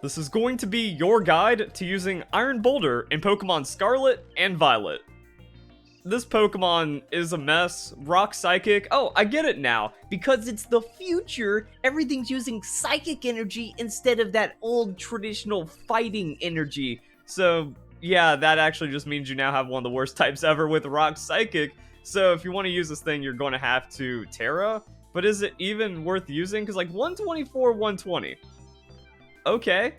This is going to be your guide to using Iron Boulder in Pokemon Scarlet and Violet. This Pokemon is a mess. Rock Psychic. Oh, I get it now. Because it's the future, everything's using psychic energy instead of that old traditional fighting energy. So, yeah, that actually just means you now have one of the worst types ever with Rock Psychic. So, if you want to use this thing, you're going to have to Terra. But is it even worth using? Because, like, 124, 120. Okay.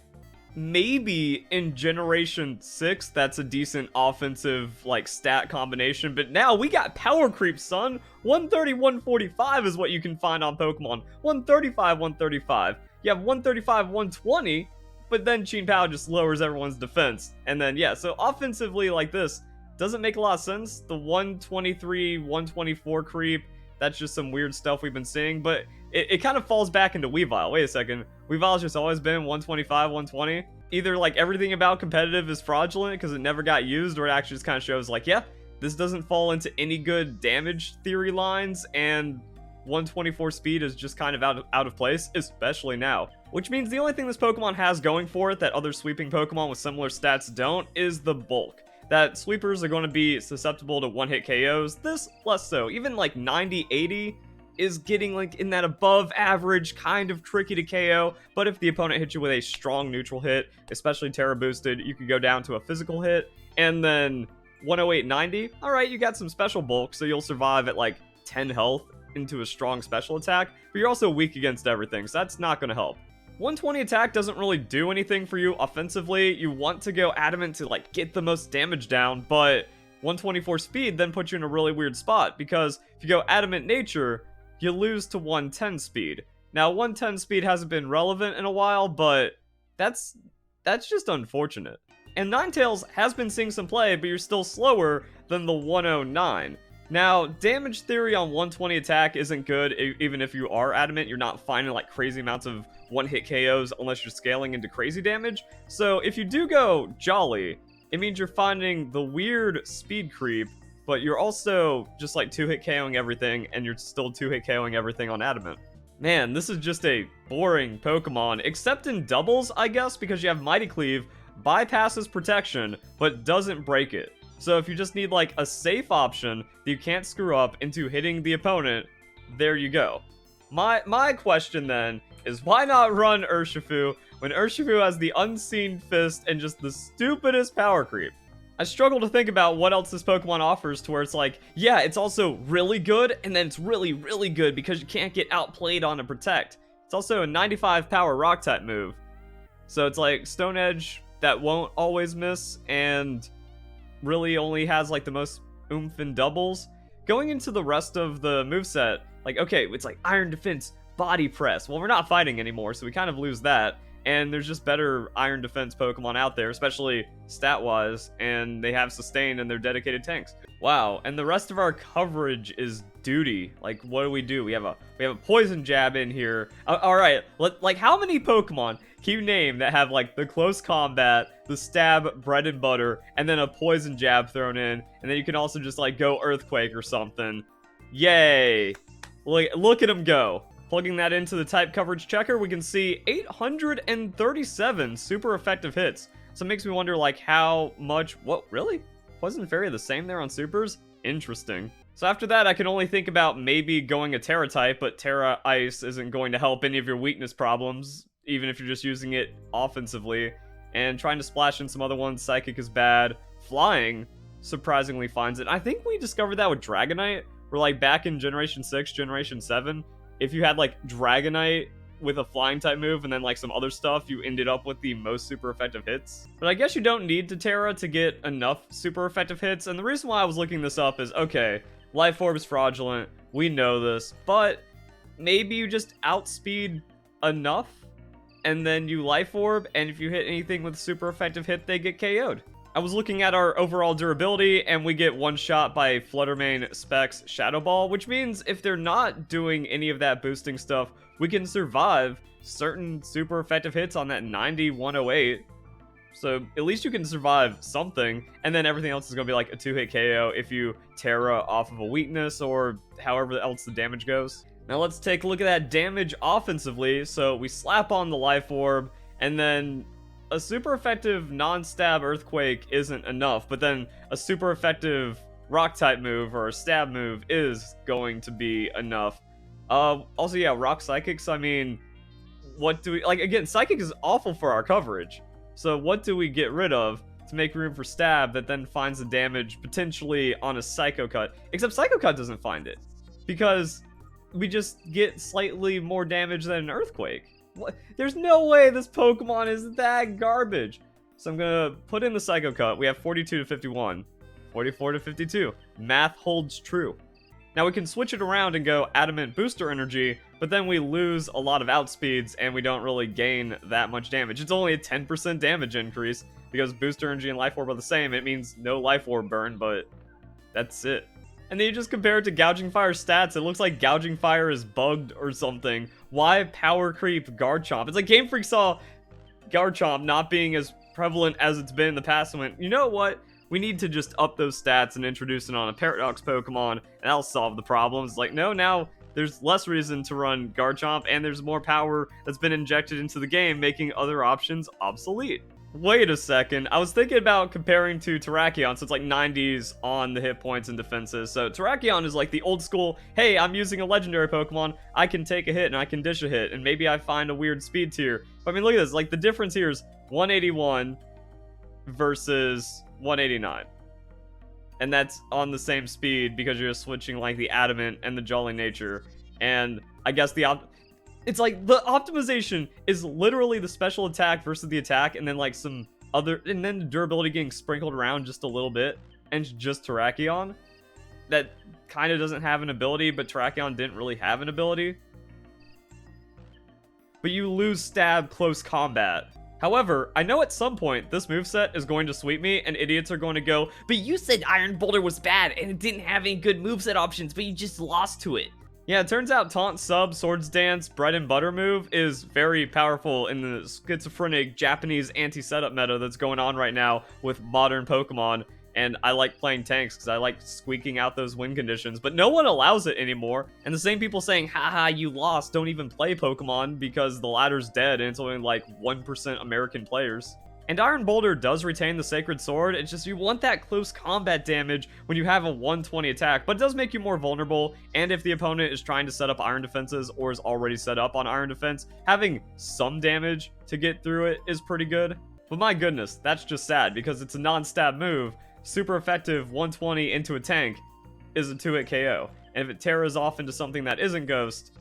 Maybe in Generation 6, that's a decent offensive, like, stat combination. But now we got power creep, son. 130, 145 is what you can find on Pokemon. 135, 135. You have 135, 120, but then Chien Pao just lowers everyone's defense. And then, yeah, so offensively like this doesn't make a lot of sense. The 123, 124 creep, that's just some weird stuff we've been seeing, but it kind of falls back into Weavile. Wait a second. Weavile's just always been 125, 120. Either, like, everything about competitive is fraudulent because it never got used, or it actually just kind of shows, like, yeah, this doesn't fall into any good damage theory lines, and 124 speed is just kind of out of place, especially now. Which means the only thing this Pokemon has going for it that other sweeping Pokemon with similar stats don't is the bulk. That sweepers are going to be susceptible to one-hit KOs, this less so. Even like 90, 80 is getting like in that above average, kind of tricky to KO, but if the opponent hits you with a strong neutral hit, especially Terra boosted, you could go down to a physical hit, and then 108, 90, alright, you got some special bulk, so you'll survive at like 10 health into a strong special attack, but you're also weak against everything, so that's not going to help. 120 attack doesn't really do anything for you offensively. You want to go adamant to like get the most damage down, but 124 speed then puts you in a really weird spot, because if you go adamant nature, you lose to 110 speed. Now 110 speed hasn't been relevant in a while, but that's just unfortunate. And Ninetales has been seeing some play, but you're still slower than the 109. Now, damage theory on 120 attack isn't good. Even if you are adamant, you're not finding like crazy amounts of one-hit KOs unless you're scaling into crazy damage. So if you do go Jolly, it means you're finding the weird speed creep, but you're also just like 2-hit KOing everything, and you're still 2-hit KOing everything on adamant. Man, this is just a boring Pokemon, except in doubles, I guess, because you have Mighty Cleave, bypasses protection, but doesn't break it. So if you just need like a safe option that you can't screw up into hitting the opponent, there you go. My question then is, why not run Urshifu when Urshifu has the Unseen Fist and just the stupidest power creep? I struggle to think about what else this Pokemon offers to where it's like, yeah, it's also really good, and then it's really, really good because you can't get outplayed on a Protect. It's also a 95 power Rock type move. So it's like Stone Edge that won't always miss, and really only has like the most oomph in doubles. Going into the rest of the moveset, like, okay, it's like Iron Defense, Body Press. Well, we're not fighting anymore, so we kind of lose that. And there's just better Iron Defense Pokemon out there, especially stat-wise, and they have Sustain and they're dedicated tanks. Wow, and the rest of our coverage is duty. Like, what do? We have a Poison Jab in here. Alright, like, how many Pokemon can you name that have, like, the close combat, the stab, bread and butter, and then a Poison Jab thrown in, and then you can also just, like, go Earthquake or something. Yay! Look at them go. Plugging that into the type coverage checker, we can see 837 super effective hits. So it makes me wonder, like, how much... What, really? Wasn't Fairy the same there on supers? Interesting. So after that, I can only think about maybe going a Terra type, but Terra Ice isn't going to help any of your weakness problems, even if you're just using it offensively. And trying to splash in some other ones, Psychic is bad. Flying surprisingly finds it. I think we discovered that with Dragonite, where, like, back in Generation 6, Generation 7... if you had, like, Dragonite with a flying type move and then, like, some other stuff, you ended up with the most super effective hits. But I guess you don't need to Terra to get enough super effective hits, and the reason why I was looking this up is, okay, Life Orb is fraudulent, we know this, but maybe you just outspeed enough, and then you Life Orb, and if you hit anything with a super effective hit, they get KO'd. I was looking at our overall durability, and we get one shot by Fluttermane Specs Shadow Ball, which means if they're not doing any of that boosting stuff, we can survive certain super effective hits on that 90, 108. So at least you can survive something, and then everything else is going to be like a 2-hit KO if you Terra off of a weakness, or however else the damage goes. Now let's take a look at that damage offensively. So we slap on the Life Orb, And then a super effective non-stab Earthquake isn't enough, but then a super effective Rock type move or a stab move is going to be enough. Also, yeah, Rock Psychics, I mean, what do we, like, again, Psychic is awful for our coverage. So what do we get rid of to make room for stab that then finds the damage potentially on a Psycho Cut? Except Psycho Cut doesn't find it, because we just get slightly more damage than an Earthquake. What? There's no way this Pokemon is that garbage. So I'm gonna put in the Psycho Cut. We have 42 to 51, 44 to 52. Math holds true. Now we can switch it around and go Adamant Booster Energy, but then we lose a lot of outspeeds and we don't really gain that much damage. It's only a 10% damage increase because Booster Energy and Life Orb are the same. It means no Life Orb burn, but that's it. And then you just compare it to Gouging Fire's stats. It looks like Gouging Fire is bugged or something. Why power creep Garchomp? It's like Game Freak saw Garchomp not being as prevalent as it's been in the past and went, you know what? We need to just up those stats and introduce it on a Paradox Pokemon, and that'll solve the problem. It's like, no, now there's less reason to run Garchomp, and there's more power that's been injected into the game, making other options obsolete. Wait a second, I was thinking about comparing to Terrakion, so it's like 90s on the hit points and defenses. So Terrakion is like the old school, hey, I'm using a legendary Pokemon, I can take a hit and I can dish a hit, and maybe I find a weird speed tier. But I mean, look at this, like the difference here is 181 versus 189. And that's on the same speed because you're switching like the Adamant and the Jolly Nature. And I guess it's like the optimization is literally the special attack versus the attack, and then like some other, and then the durability getting sprinkled around just a little bit. And it's just Terrakion that kind of doesn't have an ability, but Terrakion didn't really have an ability. But you lose stab close combat. However, I know at some point this moveset is going to sweep me and idiots are going to go, but you said Iron Boulder was bad and it didn't have any good moveset options, but you just lost to it. Yeah, it turns out Taunt Sub, Swords Dance, Bread and Butter move is very powerful in the schizophrenic Japanese anti-setup meta that's going on right now with modern Pokemon. And I like playing tanks because I like squeaking out those win conditions, but no one allows it anymore. And the same people saying, haha, you lost, don't even play Pokemon because the ladder's dead and it's only like 1% American players. And Iron Boulder does retain the Sacred Sword, it's just you want that close combat damage when you have a 120 attack, but it does make you more vulnerable, and if the opponent is trying to set up Iron Defenses or is already set up on Iron Defense, having some damage to get through it is pretty good. But my goodness, that's just sad because it's a non-stab move. Super effective 120 into a tank is a 2-hit KO. And if it tears off into something that isn't Ghost,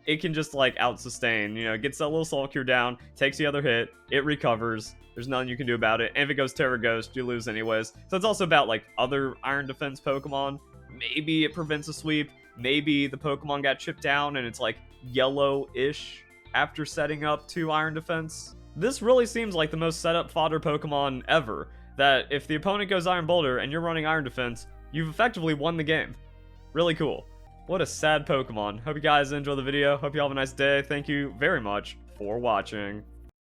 it can just like out-sustain. You know, it gets that little Soul Cure down, takes the other hit, it recovers. There's nothing you can do about it. And if it goes Terra Ghost, you lose anyways. So it's also about like other Iron Defense Pokemon. Maybe it prevents a sweep. Maybe the Pokemon got chipped down and it's like yellow-ish after setting up 2 Iron Defense. This really seems like the most set up fodder Pokemon ever. That if the opponent goes Iron Boulder and you're running Iron Defense, you've effectively won the game. Really cool. What a sad Pokemon. Hope you guys enjoy the video. Hope you all have a nice day. Thank you very much for watching.